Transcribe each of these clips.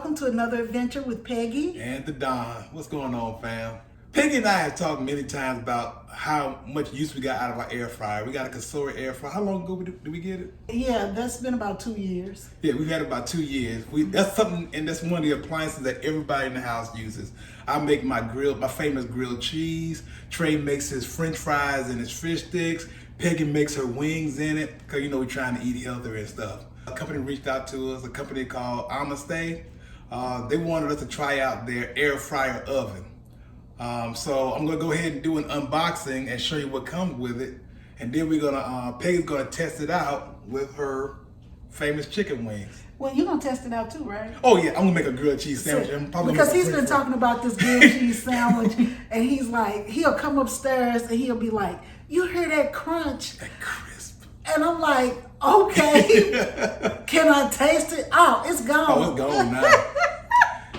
welcome to another adventure with Peggy and the Don. What's going on, fam? Peggy and I have talked many times about how much use we got out of our air fryer. We got a Cosori air fryer. How long ago did we get it? Yeah, that's been about 2 years. Yeah, we've had it about 2 years. That's something, and that's one of the appliances that everybody in the house uses. I make my famous grilled cheese. Trey makes his French fries and his fish sticks. Peggy makes her wings in it because we're trying to eat healthier and stuff. A company reached out to us, a company called Amaste. They wanted us to try out their air fryer oven. So I'm gonna go ahead and do an unboxing and show you what comes with it, and then Peggy's gonna test it out with her famous chicken wings. Well, you're gonna test it out too, right? Oh yeah, I'm gonna make a grilled cheese sandwich. Because he's been talking about this grilled cheese sandwich, and he's like, he'll come upstairs and he'll be like, "You hear that crunch? That crisp." And I'm like, "Okay, can I taste it?" Oh, it's gone. Oh, it's gone now.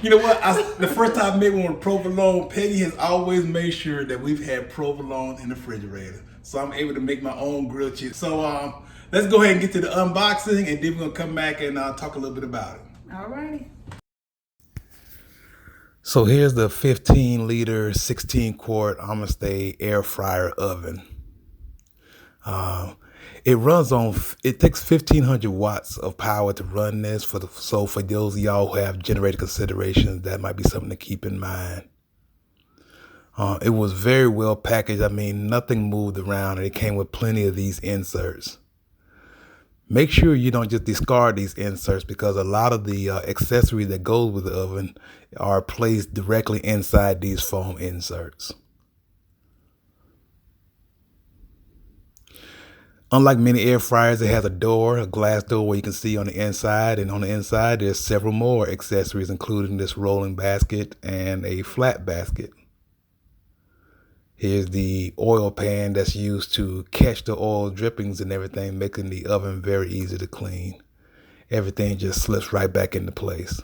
You know what? The first time I made one with provolone, Peggy has always made sure that we've had provolone in the refrigerator. So I'm able to make my own grilled cheese. So let's go ahead and get to the unboxing, and then we're going to come back and talk a little bit about it. All righty. So here's the 15-liter, 16-quart Amaste Air Fryer oven. It takes 1,500 watts of power to run this. So for those of y'all who have generator considerations, that might be something to keep in mind. It was very well packaged. I mean, nothing moved around, and it came with plenty of these inserts. Make sure you don't just discard these inserts, because a lot of the accessories that goes with the oven are placed directly inside these foam inserts. Unlike many air fryers, it has a glass door where you can see on the inside, and on the inside there's several more accessories, including this rolling basket and a flat basket. Here's the oil pan that's used to catch the oil drippings and everything, making the oven very easy to clean. Everything just slips right back into place.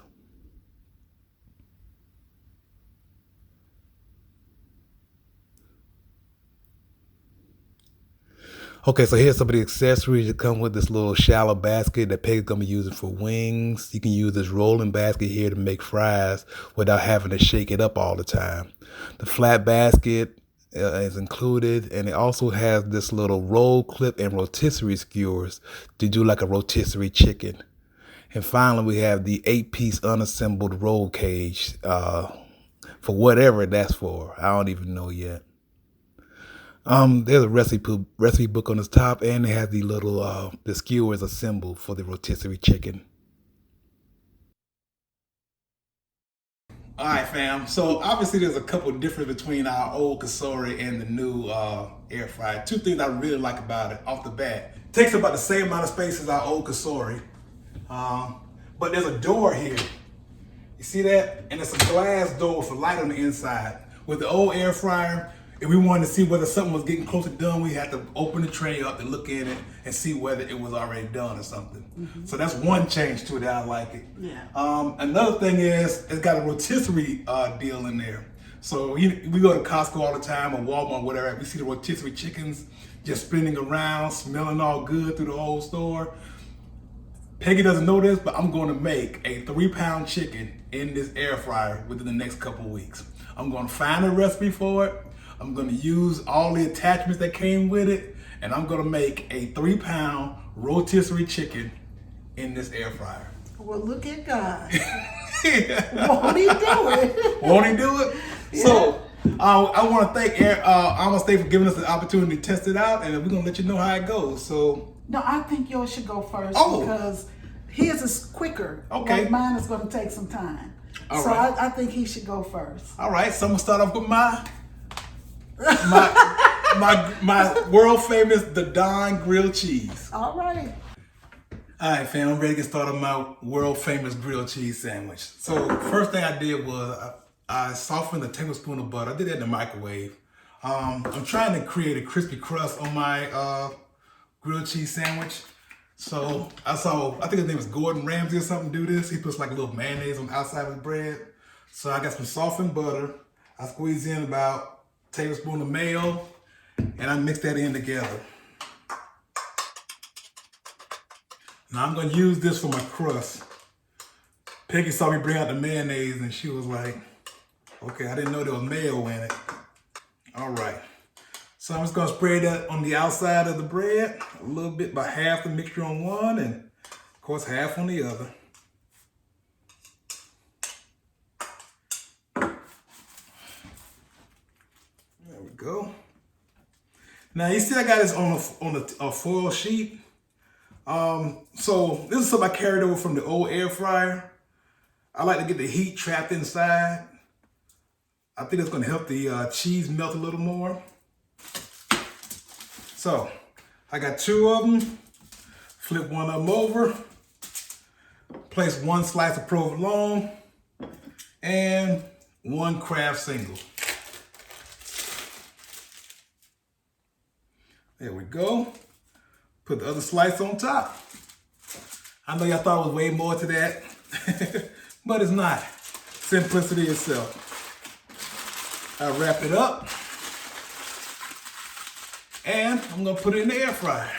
Okay, so here's some of the accessories that come with this little shallow basket that Peggy's gonna be using for wings. You can use this rolling basket here to make fries without having to shake it up all the time. The flat basket is included, and it also has this little roll clip and rotisserie skewers to do like a rotisserie chicken. And finally, we have the 8-piece unassembled roll cage for whatever that's for. I don't even know yet. There's a recipe book on the top, and it has the little the skewers assembled for the rotisserie chicken. All right, fam. So obviously there's a couple differences between our old Cosori and the new air fryer. Two things I really like about it off the bat. It takes about the same amount of space as our old Cosori, but there's a door here. You see that? And it's a glass door with a light on the inside. With the old air fryer, if we wanted to see whether something was getting close to done, we had to open the tray up and look in it and see whether it was already done or something. Mm-hmm. So that's one change to it that I like it. Yeah. Another thing is it's got a rotisserie deal in there. So we go to Costco all the time or Walmart, whatever. We see the rotisserie chickens just spinning around, smelling all good through the whole store. Peggy doesn't know this, but I'm going to make a 3-pound chicken in this air fryer within the next couple of weeks. I'm going to find a recipe for it. I'm going to use all the attachments that came with it, and I'm going to make a 3-pound rotisserie chicken in this air fryer. Well, look at God. Won't he do it? Won't he do it? Yeah. So I want to thank Amaste for giving us the opportunity to test it out, and we're going to let you know how it goes. So no, I think yours should go first because his is quicker. Okay. Like mine is going to take some time. All so right. I think he should go first. All right, so I'm going to start off with my world famous the Don grilled cheese. All right. All right, fam, I'm ready to get started on my world famous grilled cheese sandwich. So first thing I did was I softened a tablespoon of butter. I did that in the microwave. I'm trying to create a crispy crust on my grilled cheese sandwich. So I think his name is Gordon Ramsay or something, do this. He puts like a little mayonnaise on the outside of his bread. So I got some softened butter. I squeezed in about a tablespoon of mayo, and I mix that in together. Now I'm gonna use this for my crust. Peggy saw me bring out the mayonnaise and she was like, okay, I didn't know there was mayo in it. All right. So I'm just gonna spray that on the outside of the bread, a little bit, by half the mixture on one and of course half on the other. There we go. Now you see I got this on a foil sheet. So this is something I carried over from the old air fryer. I like to get the heat trapped inside. I think it's gonna help the cheese melt a little more. So I got 2 of them. Flip one of them over. Place 1 slice of provolone and 1 Kraft single. There we go. Put the other slice on top. I know y'all thought it was way more to that, but it's not. Simplicity itself. I wrap it up and I'm gonna put it in the air fryer.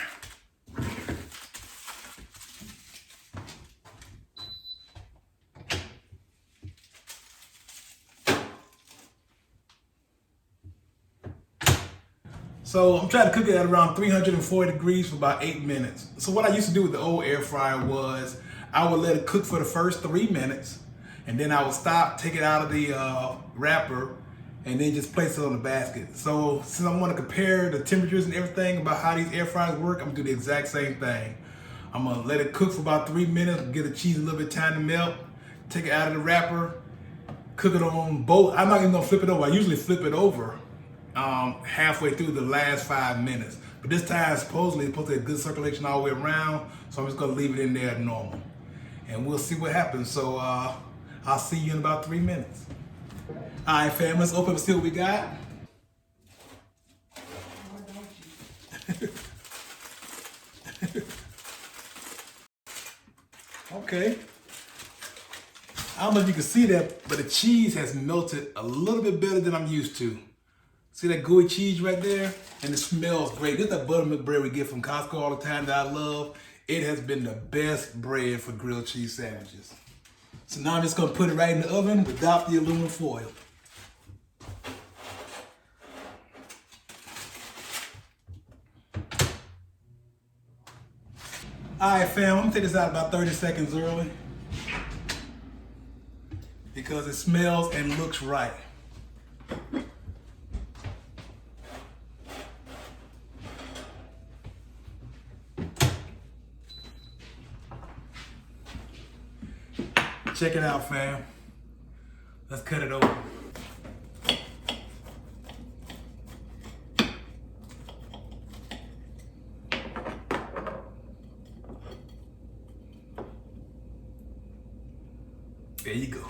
So I'm trying to cook it at around 340 degrees for about 8 minutes. So what I used to do with the old air fryer was I would let it cook for the first 3 minutes and then I would stop, take it out of the wrapper and then just place it on the basket. So since I want to compare the temperatures and everything about how these air fryers work, I'm gonna do the exact same thing. I'm gonna let it cook for about 3 minutes, give the cheese a little bit of time to melt, take it out of the wrapper, cook it on both. I'm not even gonna flip it over. I usually flip it over halfway through the last 5 minutes. But this time, supposedly, it's supposed to have good circulation all the way around, so I'm just gonna leave it in there normal. And we'll see what happens. So I'll see you in about 3 minutes. All right, fam, let's open up and see what we got. Okay. I don't know if you can see that, but the cheese has melted a little bit better than I'm used to. See that gooey cheese right there? And it smells great. This is that buttermilk bread we get from Costco all the time that I love. It has been the best bread for grilled cheese sandwiches. So now I'm just gonna put it right in the oven without the aluminum foil. All right, fam, I'm gonna take this out about 30 seconds early because it smells and looks right. Check it out, fam. Let's cut it open. There you go.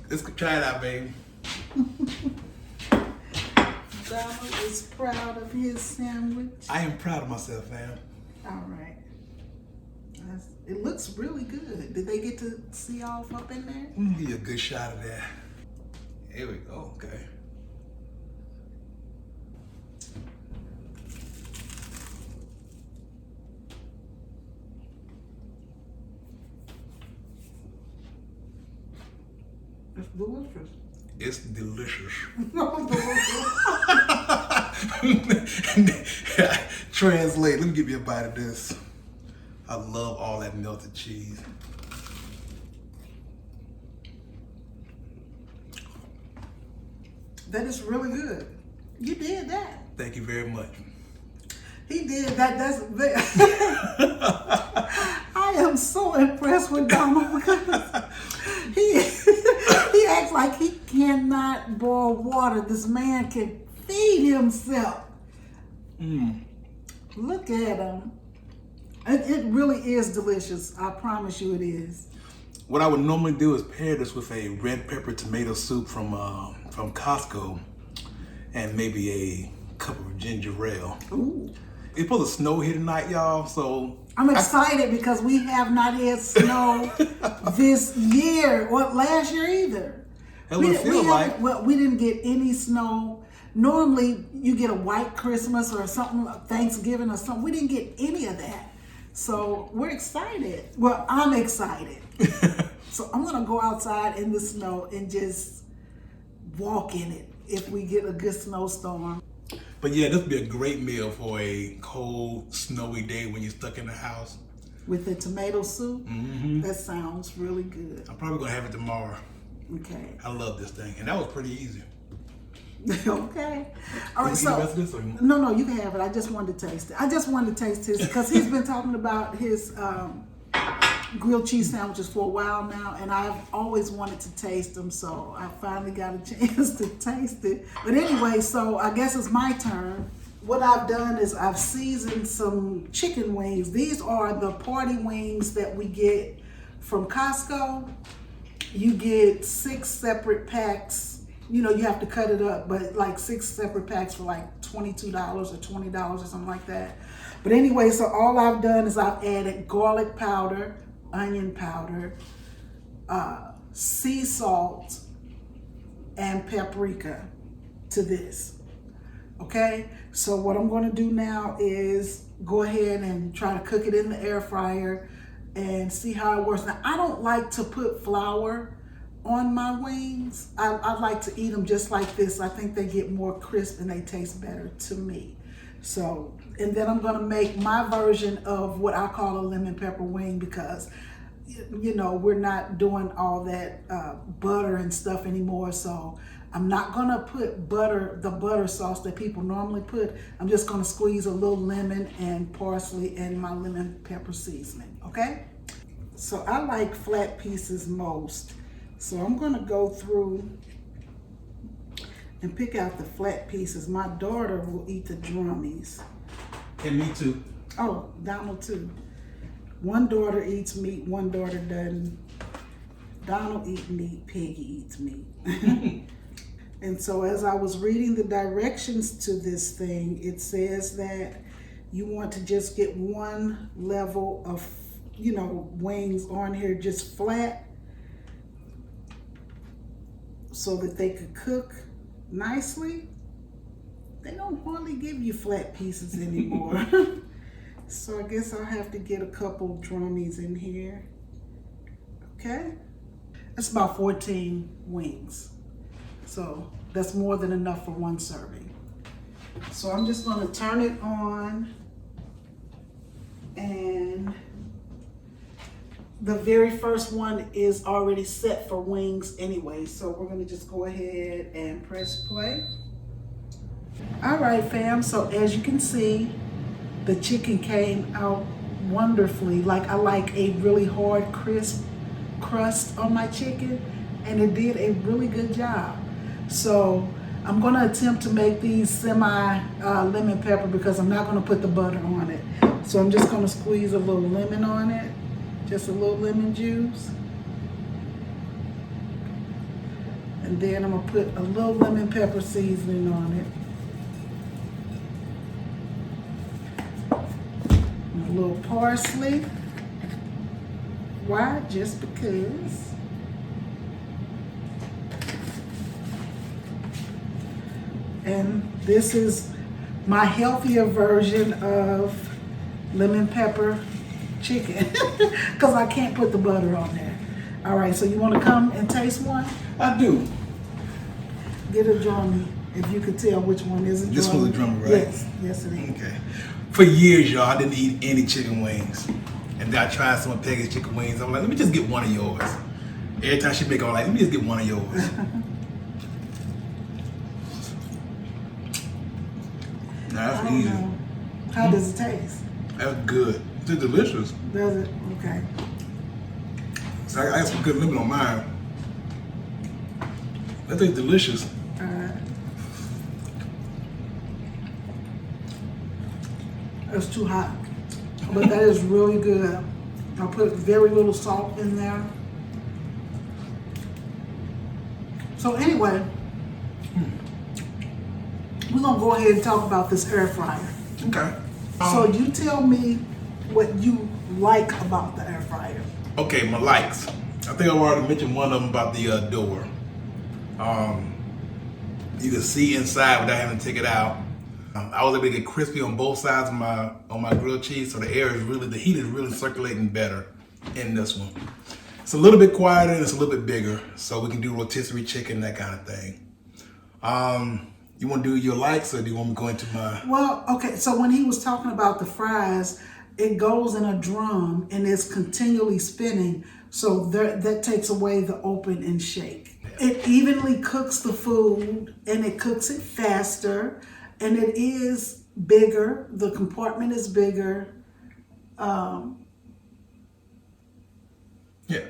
Let's try it out, baby. Donald is proud of his sandwich. I am proud of myself, fam. All right. It looks really good. Did they get to see all up in there? I'm gonna give you a good shot of that. Here we go, okay. It's delicious. It's delicious. Translate, let me give you a bite of this. I love all that melted cheese. That is really good. You did that. Thank you very much. He did that. That's I am so impressed with Donald because he acts like he cannot boil water. This man can feed himself. Look at him. It really is delicious. I promise you it is. What I would normally do is pair this with a red pepper tomato soup from Costco and maybe a cup of ginger ale. Ooh. It's supposed to snow here tonight, y'all, so... I'm excited because we have not had snow this year or last year either. That's what it feels like. Well, we didn't get any snow. Normally, you get a white Christmas or something, Thanksgiving or something. We didn't get any of that. So we're excited. Well, I'm excited. So I'm gonna go outside in the snow and just walk in it if we get a good snowstorm. But yeah, this would be a great meal for a cold, snowy day when you're stuck in the house. With the tomato soup, that sounds really good. I'm probably gonna have it tomorrow. Okay. I love this thing, and that was pretty easy. Okay. All right. Can we eat So the rest of this, or you- no, you can have it. I just wanted to taste it. I just wanted to taste his because he's been talking about his grilled cheese sandwiches for a while now, and I've always wanted to taste them. So I finally got a chance to taste it. But anyway, so I guess it's my turn. What I've done is I've seasoned some chicken wings. These are the party wings that we get from Costco. You get 6 separate packs. You know, you have to cut it up, but like 6 separate packs for like $22 or $20 or something like that. But anyway, so all I've done is I've added garlic powder, onion powder, sea salt, and paprika to this. Okay, so what I'm going to do now is go ahead and try to cook it in the air fryer and see how it works. Now, I don't like to put flour on my wings. I like to eat them just like this. I think they get more crisp and they taste better to me. So, and then I'm gonna make my version of what I call a lemon pepper wing because, you know, we're not doing all that butter and stuff anymore. So I'm not gonna put the butter sauce that people normally put. I'm just gonna squeeze a little lemon and parsley and my lemon pepper seasoning, okay? So I like flat pieces most. So I'm gonna go through and pick out the flat pieces. My daughter will eat the drummies. And me too. Oh, Donald too. One daughter eats meat, one daughter doesn't. Donald eats meat, Peggy eats meat. And so as I was reading the directions to this thing, it says that you want to just get one level of, you know, wings on here just flat, so that they could cook nicely. They don't hardly give you flat pieces anymore. So I guess I'll have to get a couple drummies in here. Okay, that's about 14 wings. So that's more than enough for one serving. So I'm just gonna turn it on, and the very first one is already set for wings anyway, so we're gonna just go ahead and press play. All right, fam, so as you can see, the chicken came out wonderfully. Like, I like a really hard, crisp crust on my chicken, and it did a really good job. So I'm gonna attempt to make these semi lemon pepper because I'm not gonna put the butter on it. So I'm just gonna squeeze a little lemon on it. Just a little lemon juice. And then I'm gonna put a little lemon pepper seasoning on it. And a little parsley. Why? Just because. And this is my healthier version of lemon pepper chicken because I can't put the butter on there. All right, so you want to come and taste one? I do. Get a drummy, if you could tell which one is a drummy. This was a drummy, right? Yes it is. Okay. For years, y'all, I didn't eat any chicken wings. And then I tried some of Peggy's chicken wings. I'm like, let me just get one of yours. Every time she make, I'm like, let me just get one of yours. Now, that's easy. How does it taste? That's good. It's delicious. Does it? Okay. So I got some good lemon on mine. That tastes delicious. All right. It's too hot, but that is really good. I put very little salt in there. So anyway, we're gonna go ahead and talk about this air fryer. Okay. So you tell me what you like about the air fryer. Okay, my likes. I think I've already mentioned one of them about the door. You can see inside without having to take it out. I was able to get crispy on both sides of my grilled cheese, so the heat is really circulating better in this one. It's a little bit quieter and it's a little bit bigger, so we can do rotisserie chicken, that kind of thing. You want to do your likes, or do you want me to go into my... Well, okay, so when he was talking about the fries, it goes in a drum and it's continually spinning, so that takes away the open and shake. It evenly cooks the food and it cooks it faster, and it is bigger. The compartment is bigger. Yeah,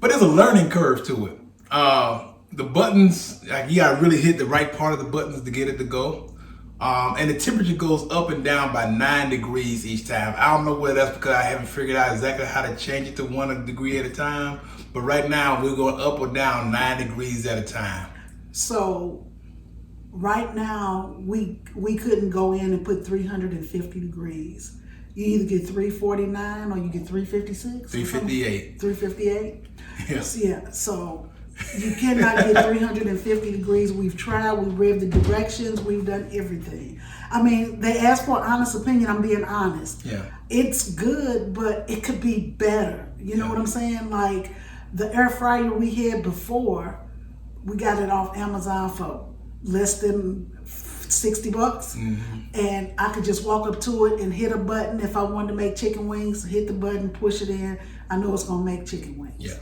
but there's a learning curve to it. The buttons, like, you gotta really hit the right part of the buttons to get it to go. And the temperature goes up and down by 9 degrees each time. I don't know whether that's because I haven't figured out exactly how to change it to 1 degree at a time. But right now we're going up or down 9 degrees at a time. So right now we couldn't go in and put 350 degrees. You either get 349 or you get 356. 358. 358? Yes. Yeah, so you cannot get 350 degrees. We've tried, we've read the directions, we've done everything. I mean, they asked for an honest opinion, I'm being honest. Yeah. It's good, but it could be better. You know what I'm saying? Like the air fryer we had before, we got it off Amazon for less than $60, and I could just walk up to it and hit a button. If I wanted to make chicken wings, hit the button, push it in. I know it's gonna make chicken wings. Yeah.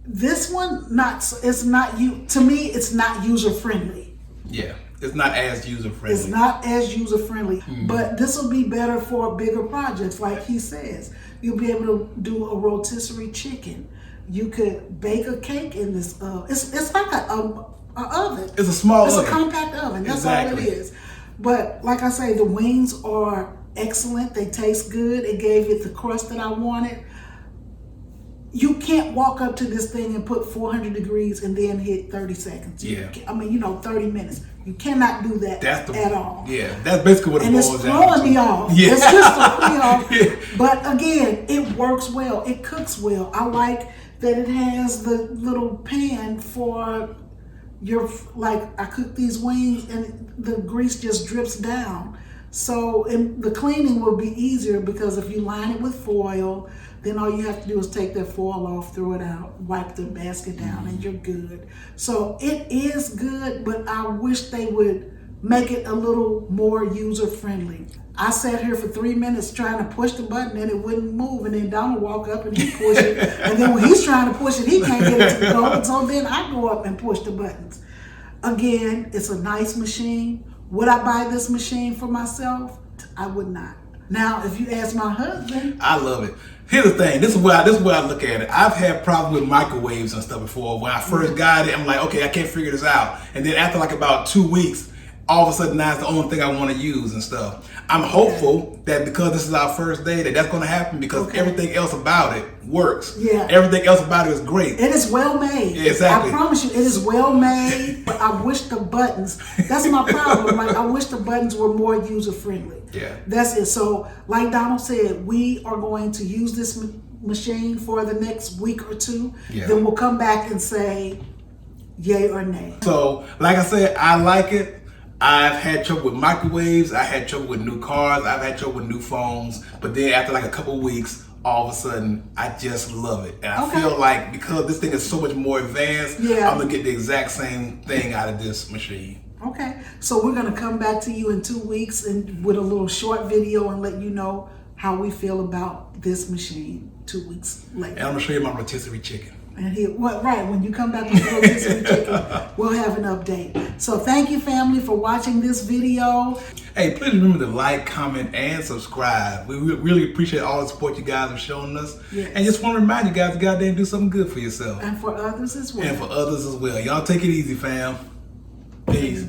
This one, to me, it's not user friendly. Yeah, it's not as user friendly. It's not as user friendly, but this will be better for bigger projects, like he says. You'll be able to do a rotisserie chicken. You could bake a cake in this. It's like an oven. It's a small oven. oven. It's a compact oven. That's Exactly. all it is. But like I say, the wings are excellent. They taste good. It gave it the crust that I wanted. You can't walk up to this thing and put 400 degrees and then hit 30 seconds. Yeah. 30 minutes. You cannot do that at all. Yeah, that's basically what it boils down to. And it's throwing me off. Yeah. It's just throwing me off. Yeah. But again, it works well. It cooks well. I like that it has the little pan for I cook these wings and the grease just drips down. So the cleaning will be easier because if you line it with foil, then all you have to do is take that foil off, throw it out, wipe the basket down, and you're good. So it is good, but I wish they would make it a little more user-friendly. I sat here for 3 minutes trying to push the button and it wouldn't move, and then Donald walk up and he push it, and then when he's trying to push it, he can't get it to go, so then I go up and push the buttons. Again, it's a nice machine. Would I buy this machine for myself? I would not. Now, if you ask my husband, I love it. Here's the thing. This is where I look at it. I've had problems with microwaves and stuff before. When I first got it, I'm like, okay, I can't figure this out. And then after like about 2 weeks, all of a sudden now it's the only thing I want to use and stuff. I'm hopeful that because this is our first day that's going to happen because everything else about it works. Yeah. Everything else about it is great. It is well made. Yeah, exactly. I promise you, it is well made. But I wish the buttons, that's my problem. Like, I wish the buttons were more user friendly. Yeah. That's it. So like Donald said, we are going to use this machine for the next week or two. Yeah. Then we'll come back and say yay or nay. So like I said, I like it. I've had trouble with microwaves. I had trouble with new cars. I've had trouble with new phones. But then after like a couple weeks, all of a sudden, I just love it. And I feel like because this thing is so much more advanced, I'm going to get the exact same thing out of this machine. Okay. So we're going to come back to you in 2 weeks and with a little short video and let you know how we feel about this machine 2 weeks later. And I'm going to show you my rotisserie chicken. And when you come back with the rotisserie chicken, we'll have an update. So thank you, family, for watching this video. Hey, please remember to like, comment, and subscribe. We really appreciate all the support you guys have shown us. Yes. And just want to remind you guys to goddamn do something good for yourself. And for others as well. And for others as well. Y'all take it easy, fam. Peace.